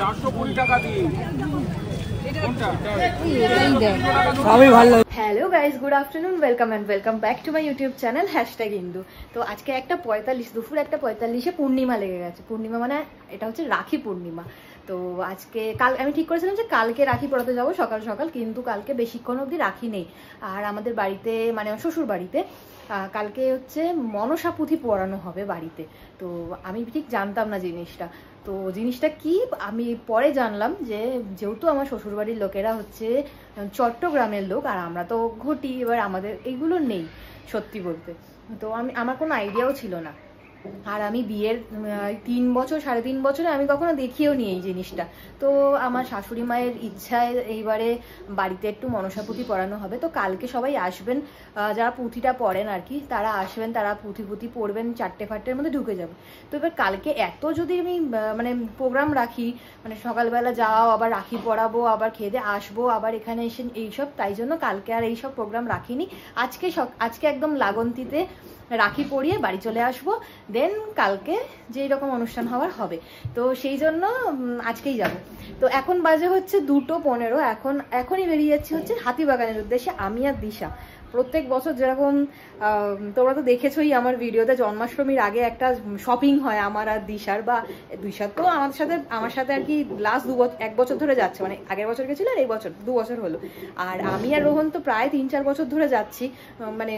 420 টাকা দিয়ে hello guys good afternoon welcome and welcome back to my YouTube channel #Indu. तो आज के 1:45 দুপুর 1:45 পূর্ণিমা লেগে গেছে। পূর্ণিমা মানে এটা হচ্ছে রাখি পূর্ণিমা। তো আজকে কাল আমি ঠিক করেছিলাম যে কালকে রাখি পড়াতে যাবো সকাল সকাল, কিন্তু কালকে বেশিক্ষণ অবধি রাখি নেই। আর আমাদের বাড়িতে মানে শ্বশুর বাড়িতে কালকে হচ্ছে মনসা পুঁথি পড়ানো হবে বাড়িতে। তো আমি ঠিক জানতাম না জিনিসটা। তো জিনিসটা কি আমি পরে জানলাম যে যেহেতু আমার শ্বশুরবাড়ির লোকেরা হচ্ছে চট্টগ্রামের লোক আর আমরা তো ঘটি, এবার আমাদের এইগুলো নেই সত্যি বলতে। তো আমার কোনো আইডিয়াও ছিল না। আর আমি বিয়ের 3 বছর 3.5 বছরে আমি কখনো দেখিও নি এই জিনিসটা। তো আমার শাশুড়ি মায়ের ইচ্ছায় এইবারে বাড়িতে একটু মনসা পুঁথি পড়ানো হবে। তো কালকে সবাই আসবেন, যারা পুঁথিটা পড়েন আর কি তারা আসবেন, তারা পুঁথি পড়বেন, 4টে-5টের মধ্যে ঢুকে যাবে। তো এবার কালকে এত যদি আমি মানে প্রোগ্রাম রাখি, মানে সকালবেলা যাও আবার রাখি পড়াবো আবার খেয়ে আসবো আবার এখানে এসে এইসব, তাই জন্য কালকে আর এইসব প্রোগ্রাম রাখিনি। আজকে একদম লাগন্তিতে রাখি পরিয়ে বাড়ি চলে আসবো, দেন কালকে যেই রকম অনুষ্ঠান হওয়ার হবে। তো সেই জন্য আজকেই যাব। তো এখন বাজে হচ্ছে 2:15, এখনই বেরিয়ে যাচ্ছি হচ্ছে হাতিবাগানের উদ্দেশ্যে আমি আর দিশা। প্রত্যেক বছর যেরকম তোমরা তো দেখেছোই আমার ভিডিওতে, জন্মাষ্টমীর আগে একটা শপিং হয় আমার আর দিশার, বা দিশার তো আমার সাথে আর কি লাস্ট 1 বছর ধরে যাচ্ছে, মানে আগের বছর গেছিল আর এই বছর 2 বছর হলো। আর আমি আর রোহন তো প্রায় 3-4 বছর ধরে যাচ্ছি, মানে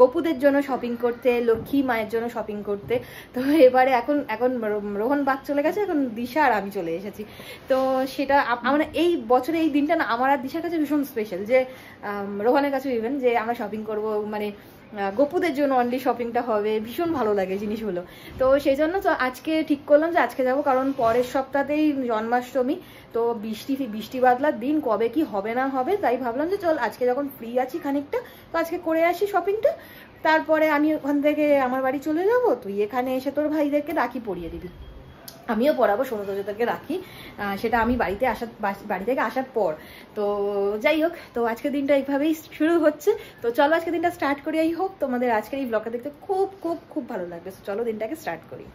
গোপুদের জন্য শপিং করতে, লক্ষ্মী মায়ের জন্য শপিং করতে। তো এবারে এখন রোহন বাগ চলে গেছে, এখন দিশা আর আমি চলে এসেছি। তো সেটা মানে এই বছরে এই দিনটা না আমার আর দিশার কাছে ভীষণ স্পেশাল, যে রোহনের কাছে ইভেন যে আমরা শপিং করব, মানে গোপুদের জন্য অনলি শপিংটা হবে, ভীষণ ভালো লাগে জিনিসগুলো। তো সেই জন্য তো আজকে ঠিক করলাম যে আজকে যাব, কারণ পরের সপ্তাহতেই জন্মাষ্টমী। তো বৃষ্টি বাদলার দিন, কবে কি হবে না হবে, তাই ভাবলাম যে চল আজকে যখন ফ্রি আছি খানিকটা, তো আজকে করে আসি শপিংটা। তারপরে আমি ওখান থেকে আমার বাড়ি চলে যাব, তুই এখানে এসে তোর ভাইদেরকে রাখি পরিয়ে দিবি, আমিও পড়াবো সৌন্দর্যতাকে রাখি, সেটা আমি বাড়ি থেকে আসার পর। তো যাই হোক, তো আজকের দিনটা এইভাবেই শুরু হচ্ছে। তো চলো আজকের দিনটা স্টার্ট করি। আই হোপ তোমাদের আজকের এই ব্লগটা দেখতে খুব খুব খুব ভালো লাগবে। চলো দিনটাকে স্টার্ট করি।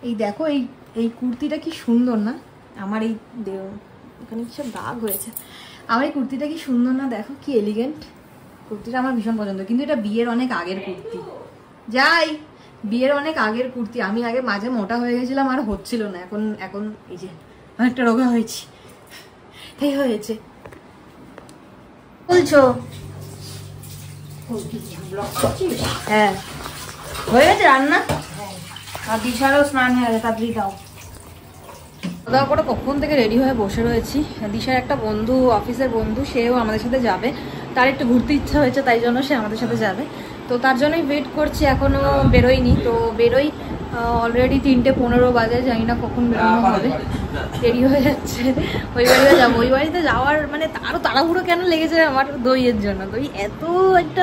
এই দেখো এই কুর্তিটা কি সুন্দর না, আমার এই এখানে কি সব দাগ হয়েছে, আমার এই কুর্তিটা কি সুন্দর না, দেখো কি এলিগেন্ট কুর্তিটা, আমার ভীষণ পছন্দ। কিন্তু এটা বিয়ের অনেক আগের কুর্তি, বিয়ের অনেক আগের কুর্তি। আমি আগে মাঝে মোটা হয়ে গেছিলাম আর হচ্ছিল না, এখন এই যে অনেকটা রোগা হয়েছি, এই হয়েছে। বলছো হ্যাঁ হয়ে গেছে রান্না, আর দিশারও স্নান হয়ে গেছে, তাড়াতাড়ি দাও। খাওয়া করে কখন থেকে রেডি হয়ে বসে রয়েছি। দিশার একটা বন্ধু, অফিসের বন্ধু, সেও আমাদের সাথে যাবে, তার একটু ঘুরতে ইচ্ছা হয়েছে, তাই জন্য সে আমাদের সাথে যাবে। তো তার জন্যই ওয়েট করছি, এখনো বেরোয়নি। তো বেরোই, অলরেডি 3:15 বাজে, জানি না কখন বেরোনো হবে, দেরি হয়ে যাচ্ছে। ওই বাড়িতে যাবো, ওই বাড়িতে যাওয়ার মানে আরো তাড়াহুড়ো কেন লেগেছে আমার দইয়ের জন্য। দই এত একটা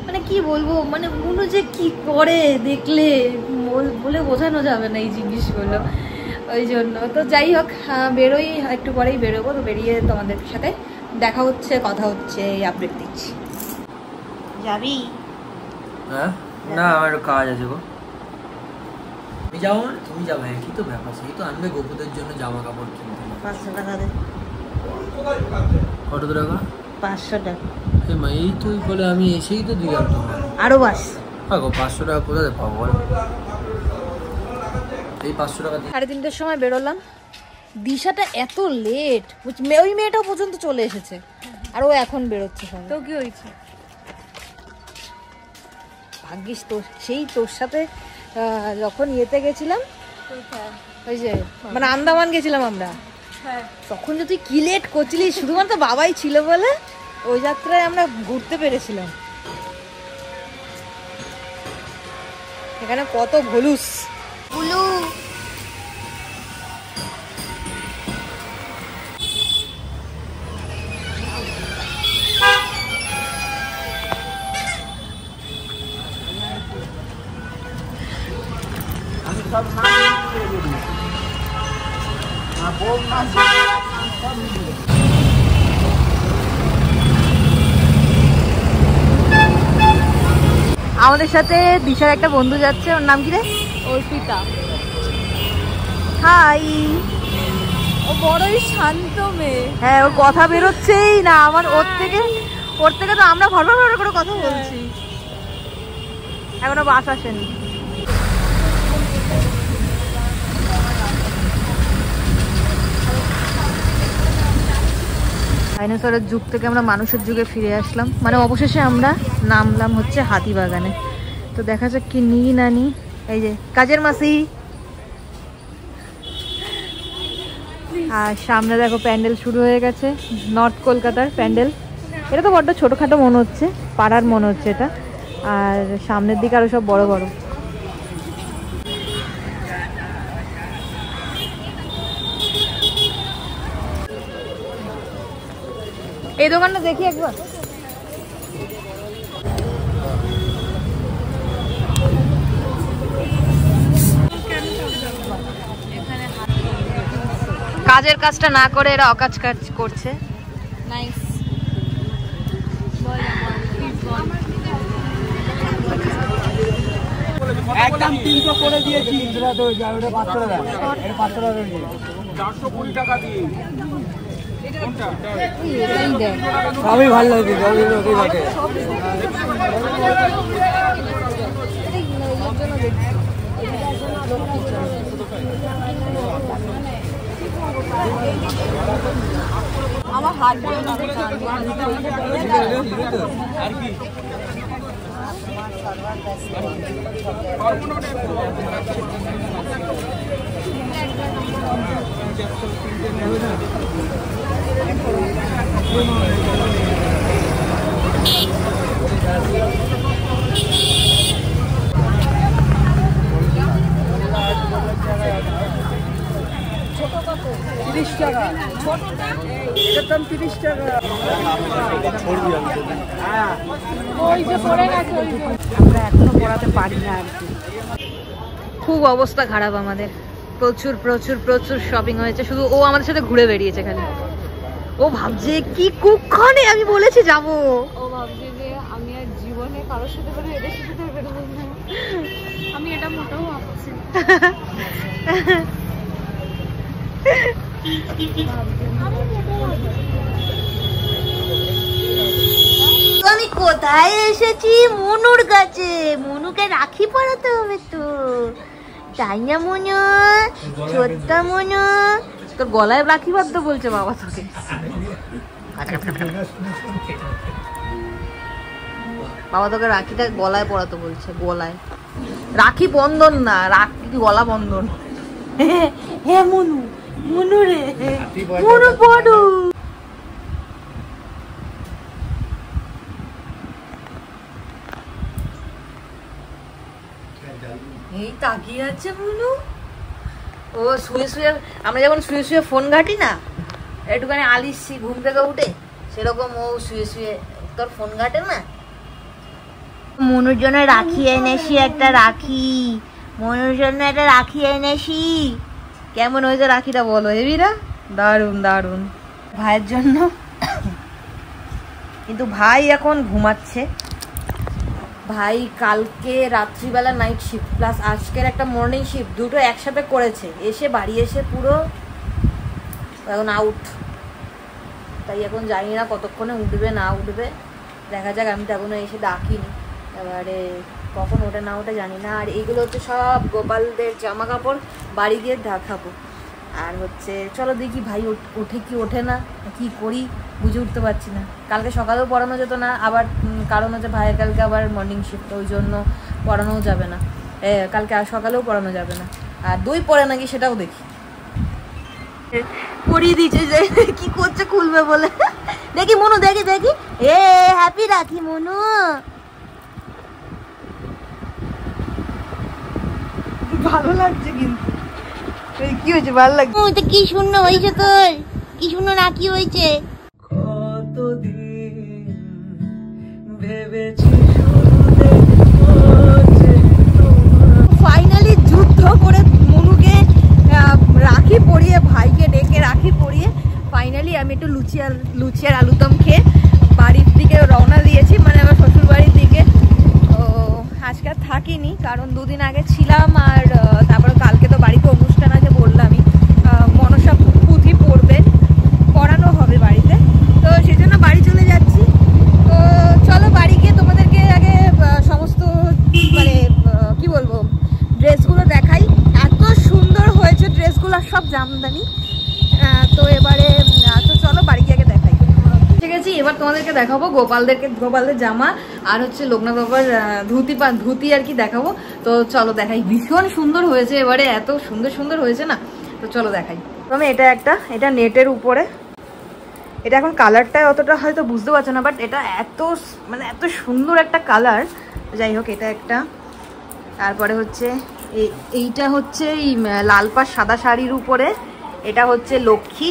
মানে কি বলবো, মানে উনি যে কি করে দেখলে বলে বোঝানো যাবে না এই জিনিসগুলো, ওই জন্য। তো যাই হোক, বেরোই, একটু পরেই বেরোবো। তো বেরিয়ে তোমাদের সাথে দেখা হচ্ছে, কথা হচ্ছে, এই আপডেট দিচ্ছি। যাবি? হ্যাঁ না, আমার কাজ আছে গো। তুমি যাও মানে তুমি যাবে, কি তো ব্যাপার, সেই তো আনবে গোপুদের জন্য জামা কাপড় কিনতে। 500 টাকা দে। কত টাকা? 500 টাকা। এই তুই বলে আমি এসেই তো দিলাম তোমার, আরো বাস। হ্যাঁ গো, 500 টাকা কোথায় পাবো বল? এই 500 টাকা দিয়ে 3:30টার সময় বেরোলাম। দিশাটা এত লেট, ওই মেয়েটাও পর্যন্ত চলে এসেছে আর ও এখন বেরোচ্ছে। তো কি হয়েছে? ভাগ্যিস তোর সাথে যখন ইয়েতে গেছিলাম, ওই যে মানে আন্দামান গেছিলাম আমরা, তখন যে তুই কি লেট করছিলি, শুধুমাত্র বাবাই ছিল বলে ওই যাত্রায় আমরা ঘুরতে পেরেছিলাম। এখানে কত ভলুস বুলু। আমাদের সাথে দিশার একটা বন্ধু যাচ্ছে, ওর নাম কি রে? অর্পিতা। হাই। ও বড়ই শান্ত মেয়ে। হ্যাঁ, ওর কথা বেরোচ্ছেই না আমার ওর থেকে তো আমরা ভরভর করে কথা বলছি। এখনো বাস আসেনি। ডাইনোসরের যুগ থেকে আমরা মানুষের যুগে ফিরে আসলাম, মানে অবশেষে আমরা নামলাম হচ্ছে হাতিবাগানে। তো দেখা যাক কি নিই না নিই। এই যে কাজের মাসি, আর সামনে দেখো প্যান্ডেল শুরু হয়ে গেছে, নর্থ কলকাতার প্যান্ডেল। এটা তো বড্ড ছোটোখাটো মনে হচ্ছে, পাড়ার মনে হচ্ছে এটা। আর সামনের দিকে আরো সব বড় বড়। এই দোকানটা দেখি একবার। কাজের কাজটা না করে এরা অকাজ কাজ করছে। নাইস। একদম 300 করে দিয়েছি। এটা তো ওটা 500 টাকা। এটা 500 টাকা দিয়ে 420 টাকা দিয়ে। কোনটা? এটাই দেন। সবই ভালো লাগে, সবই ওকে লাগে। আমার হাত বলে না আর কি খুব অবস্থা খারাপ আমাদের। প্রচুর প্রচুর প্রচুর শপিং হয়েছে, শুধু ও আমাদের সাথে ঘুরে বেরিয়েছে খালি। ও ভাবছে কি কুক্ষণে আমি বলেছি যাবো, ও ভাবছে যে আমি আর জীবনে কারোর সাথে করে এদের সাথে বেরোবো না। আমি এটা মোটেও ভাবছি। আমি কোথায় এসেছি? মনুর কাছে। মনুকে রাখি পরাতে হবে তো, তাই না মনু? ছোট্ট মনু, তোর গলায় রাখি বাঁধতে বলছে বাবা তোকে। বাবা তোকে রাখিটা গলায় পরাতে বলছে, গলায়। রাখি বন্ধন না, রাখি গলা বন্ধন। হ্যাঁ মনু, মনু রে, মনু পড়ু। এই তাকিয়ে আছে মনু। ও শুয়ে শুয়ে, আমরা যেমন শুয়ে শুয়ে ফোন ঘাটি না, একটুখানি আলিসি ঘুম থেকে উঠে, সেরকম ও শুয়ে শুয়ে তোর ফোন ঘাটে না। মনুর জন্য রাখি এনেছি, একটা রাখি। মনুর জন্য একটা রাখি এনেছি। কেমন হয়েছে রাখিটা বলো হেবিরা? দারুন দারুন। ভাইয়ের জন্য, কিন্তু ভাই এখন ঘুমাচ্ছে। ভাই কালকে রাত্রিবেলা নাইট শিফট প্লাস আজকের একটা মর্নিং শিফট, দুটো একসাথে করেছে। এসে বাড়ি এসে পুরো এখন আউট। তাই এখন জানি না কতক্ষণে উঠবে না উঠবে, দেখা যাক। আমি তো এখনো এসে ডাকিনি, এবারে কখন ওঠে না ওঠে জানি না। আর এইগুলো হচ্ছে সব গোপালদের জামা কাপড়, বাড়ি গিয়ে দেখাবো। আর হচ্ছে চলো দেখি ভাই ওঠে কি ওঠে না, কি করি বুঝে উঠতে পারছি না। কালকে সকালেও পড়ানো যেত না, আবার কারণ হচ্ছে ভাইয়ের কালকে আবার মর্নিং শিফট, ওই জন্য পড়ানোও যাবে না। কালকে আর সকালেও পড়ানো যাবে না। আর দই পড়ে নাকি সেটাও দেখি। পড়িয়ে দিয়েছে যে কি করছে খুলবে বলে। দেখি মনু, দেখি দেখি। এ হ্যাপি রাখি মনু। ভালো লাগছে কিন্তু। কি হয়েছে? ভালো লাগছে। কি শূন্য হয়েছে তোর? কি শূন্য না কি হয়েছে? ফাইনালি যুদ্ধ করে মনুকে রাখি পরিয়ে, ভাইকে ডেকে রাখি পরিয়ে ফাইনালি আমি একটু লুচি আর আলুদম খেয়ে বাড়ির দিকে রওনা দিয়েছি, মানে আমার শ্বশুর বাড়ির দিকে। তো আজকে আর থাকিনি, কারণ দুদিন আগে ছিলাম। আর তারপরে কালকে তো বাড়িতে অনুষ্ঠান আছে বললামই, মনসা সব জামদানি। তো এবারে তো চলো বাড়ি গিয়ে দেখাই। ঠিক আছে, এবার তোমাদেরকে দেখাবো গোপালদের জামা আর হচ্ছে লোকনাথ বাবার ধুতি আর কি দেখাবো। তো চলো দেখাই, ভীষণ সুন্দর হয়েছে এবারে, এত সুন্দর সুন্দর হয়েছে না। তো চলো দেখাই। প্রথমে এটা নেটের উপরে, এটা এখন কালারটা অতটা হয়তো বুঝতে পারছো না, বাট এটা এত সুন্দর একটা কালার। যাই হোক, এটা একটা। তারপরে হচ্ছে এইটা হচ্ছে এই লাল পাড় সাদা শাড়ির উপরে, এটা হচ্ছে লক্ষ্মী।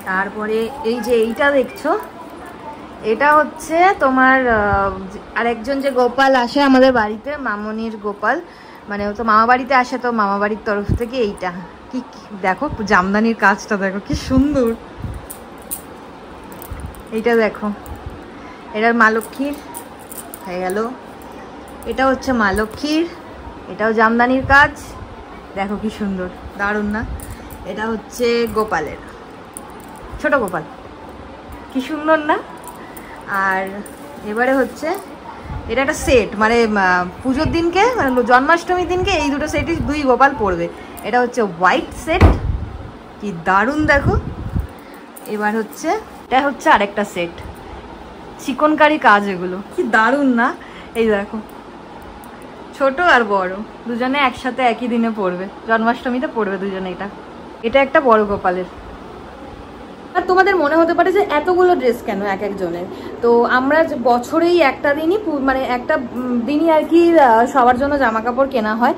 তারপরে এই যে এইটা দেখছো, এটা হচ্ছে তোমার আরেকজন যে গোপাল আসে আমাদের বাড়িতে, মামনির গোপাল, মানে ও তো মামা বাড়িতে আসে, তো মামা বাড়ির তরফ থেকে এইটা। কি দেখো জামদানির কাজটা দেখো কি সুন্দর। এইটা দেখো, এটার মা লক্ষ্মীর হয়ে গেল। এটা হচ্ছে মা লক্ষ্মীর, এটাও জামদানির কাজ, দেখো কি সুন্দর, দারুণ না? এটা হচ্ছে গোপালের, ছোট গোপাল, কি সুন্দর না? আর এবারে হচ্ছে এটা একটা সেট, মানে পুজোর দিনকে, মানে জন্মাষ্টমীর দিনকে এই দুটো সেটই দুই গোপাল পরবে। এটা হচ্ছে হোয়াইট সেট, কি দারুণ দেখো। এবার হচ্ছে এটা হচ্ছে আরেকটা সেট, চিকনকারি কাজ, এগুলো কি দারুণ না? এই দেখো, ছোট আর বড় দুজনে একসাথে একই দিনে পরবে, জন্মাষ্টমীতে পরবে দুজনে। এটা একটা বড় গোপালের। আর তোমাদের মনে হতে পারে যে এতগুলো ড্রেস কেন এক একজনের। তো আমরা বছরেই একটা দিনই আর কি সবার জন্য জামা কাপড় কেনা হয়,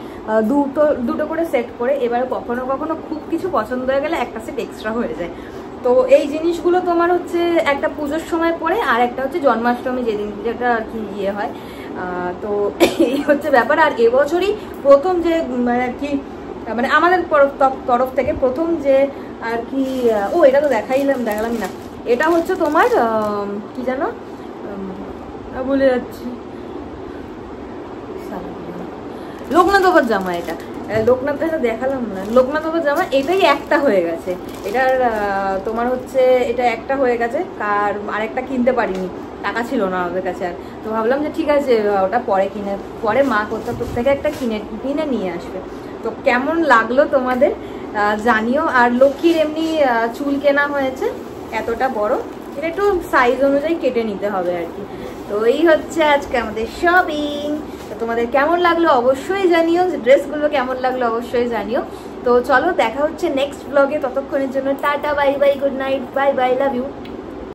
দুটো করে সেট করে। এবার কখনো কখনো খুব কিছু পছন্দ হয়ে গেলে একটা সেট এক্সট্রা হয়ে যায়। তো এই জিনিসগুলো তোমার হচ্ছে একটা পুজোর সময় পরে, আর একটা হচ্ছে জন্মাষ্টমী যেদিন, যেটা আর কি ইয়ে হয়। তো এই হচ্ছে ব্যাপার। আর এবছরই প্রথম যে আর কি, মানে আমাদের তরফ থেকে প্রথম যে আর কি, এটা তো দেখালামই না। এটা হচ্ছে তোমার কি জানো, বলে যাচ্ছি, লোকনাথ বাবার জামা। এটা দেখালাম না, লোকনাথ বাবার জামা। এটাই একটা হয়ে গেছে, এটার তোমার হচ্ছে এটা একটা হয়ে গেছে। আরেকটা কিনতে পারিনি, টাকা ছিল না আমাদের কাছে। আর তো ভাবলাম যে ঠিক আছে, ওটা পরে মা কোথাও থেকে একটা কিনে নিয়ে আসবে। তো কেমন লাগলো তোমাদের জানিও। আর লক্ষ্মীর এমনি চুল কেনা হয়েছে এতটা বড়, এটা একটু সাইজ অনুযায়ী কেটে নিতে হবে আর কি। তো এই হচ্ছে আজকে আমাদের শপিং। তো তোমাদের কেমন লাগলো অবশ্যই জানিও, ড্রেসগুলো কেমন লাগলো অবশ্যই জানিও। তো চলো দেখা হচ্ছে নেক্সট ব্লগে, ততক্ষণের জন্য tata, bye bye, good night, bye bye, love you.